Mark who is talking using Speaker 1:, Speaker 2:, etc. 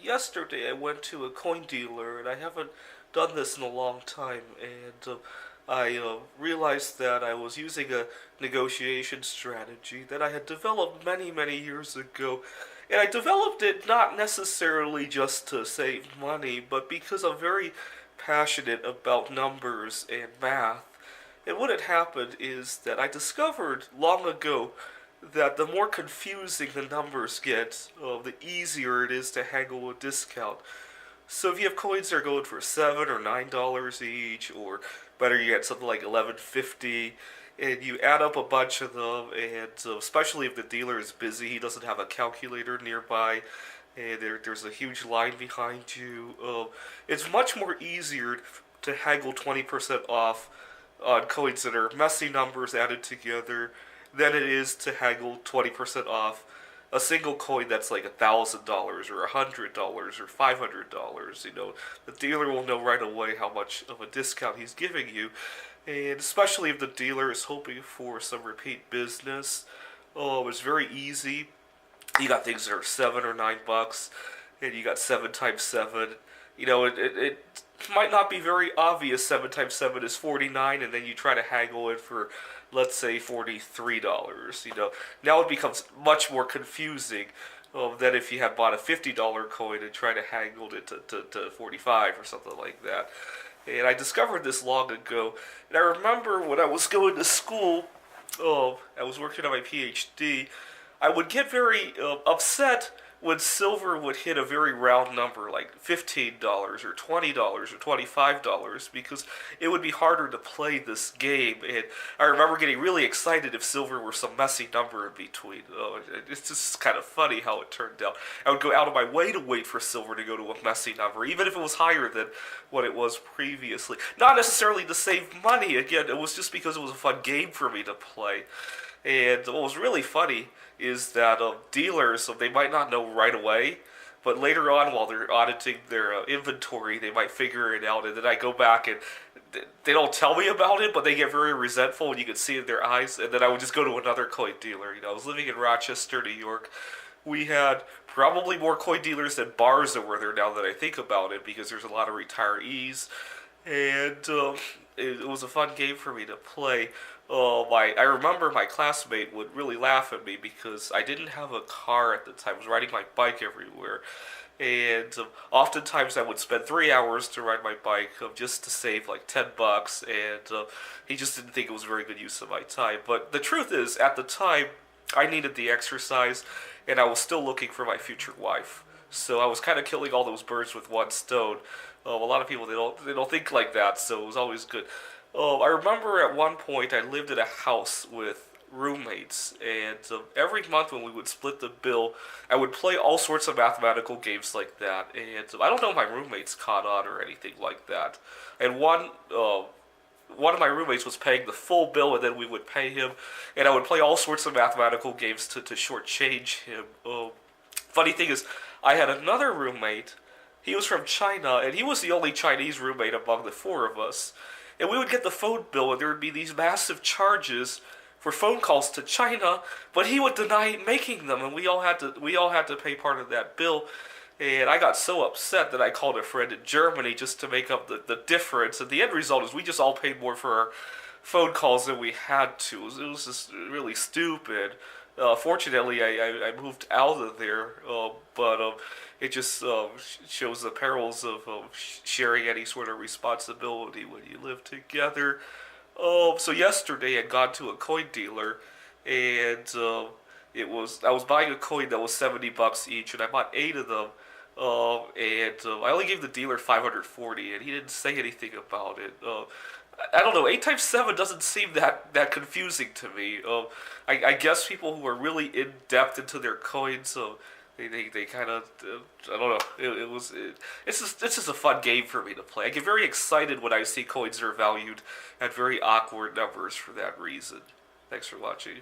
Speaker 1: yesterday I went to a coin dealer, and I haven't done this in a long time, and I realized that I was using a negotiation strategy that I had developed many, many years ago. And I developed it not necessarily just to save money, but because I'm very passionate about numbers and math. And what had happened is that I discovered long ago that the more confusing the numbers get, the easier it is to haggle a discount. So if you have coins that are going for $7 or $9 each, or better yet, something like 11.50, and you add up a bunch of them, and especially if the dealer is busy, he doesn't have a calculator nearby, and there's a huge line behind you. It's much more easier to haggle 20% off on coins that are messy numbers added together than it is to haggle 20% off a single coin that's like $1,000 or $100 or $500. The dealer will know right away how much of a discount he's giving you, and especially if the dealer is hoping for some repeat business. It's very easy. You got things that are $7 or $9, and you got 7 times 7. It might not be very obvious. 7 times 7 is 49, and then you try to haggle it for, let's say, $43. Now it becomes much more confusing than if you had bought a $50 coin and tried to haggle it to 45 or something like that. And I discovered this long ago, and I remember when I was going to school, I was working on my PhD. I would get very upset when silver would hit a very round number, like $15 or $20 or $25, because it would be harder to play this game. And I remember getting really excited if silver were some messy number in between. It's just kind of funny how it turned out. I would go out of my way to wait for silver to go to a messy number, even if it was higher than what it was previously. Not necessarily to save money. Again, it was just because it was a fun game for me to play. And what was really funny is that dealers, they might not know right away, but later on while they're auditing their inventory, they might figure it out. And then I go back and they don't tell me about it, but they get very resentful, and you can see it in their eyes. And then I would just go to another coin dealer. I was living in Rochester, New York. We had probably more coin dealers than bars that were there now that I think about it, because there's a lot of retirees. And it was a fun game for me to play. I remember my classmate would really laugh at me because I didn't have a car at the time. I was riding my bike everywhere. And oftentimes I would spend 3 hours to ride my bike just to save like $10. And he just didn't think it was a very good use of my time. But the truth is, at the time, I needed the exercise, and I was still looking for my future wife. So I was kind of killing all those birds with one stone. A lot of people, they don't think like that, so it was always good. I remember at one point I lived in a house with roommates, and every month when we would split the bill, I would play all sorts of mathematical games like that. And I don't know if my roommates caught on or anything like that. And one of my roommates was paying the full bill, and then we would pay him, and I would play all sorts of mathematical games to shortchange him. Funny thing is, I had another roommate. He was from China, and he was the only Chinese roommate among the four of us. And we would get the phone bill, and there would be these massive charges for phone calls to China, but he would deny making them, and we all had to pay part of that bill. And I got so upset that I called a friend in Germany just to make up the difference. And the end result is we just all paid more for our phone calls than we had to. It was just really stupid. Fortunately, I moved out of there, but it just shows the perils of sharing any sort of responsibility when you live together. So yesterday I got to a coin dealer, and I was buying a coin that was $70 each, and I bought 8 of them. I only gave the dealer 540, and he didn't say anything about it. I don't know. 8 times 7 doesn't seem that confusing to me. I guess people who are really in depth into their coins, they kind of I don't know. It's just a fun game for me to play. I get very excited when I see coins that are valued at very awkward numbers for that reason. Thanks for watching.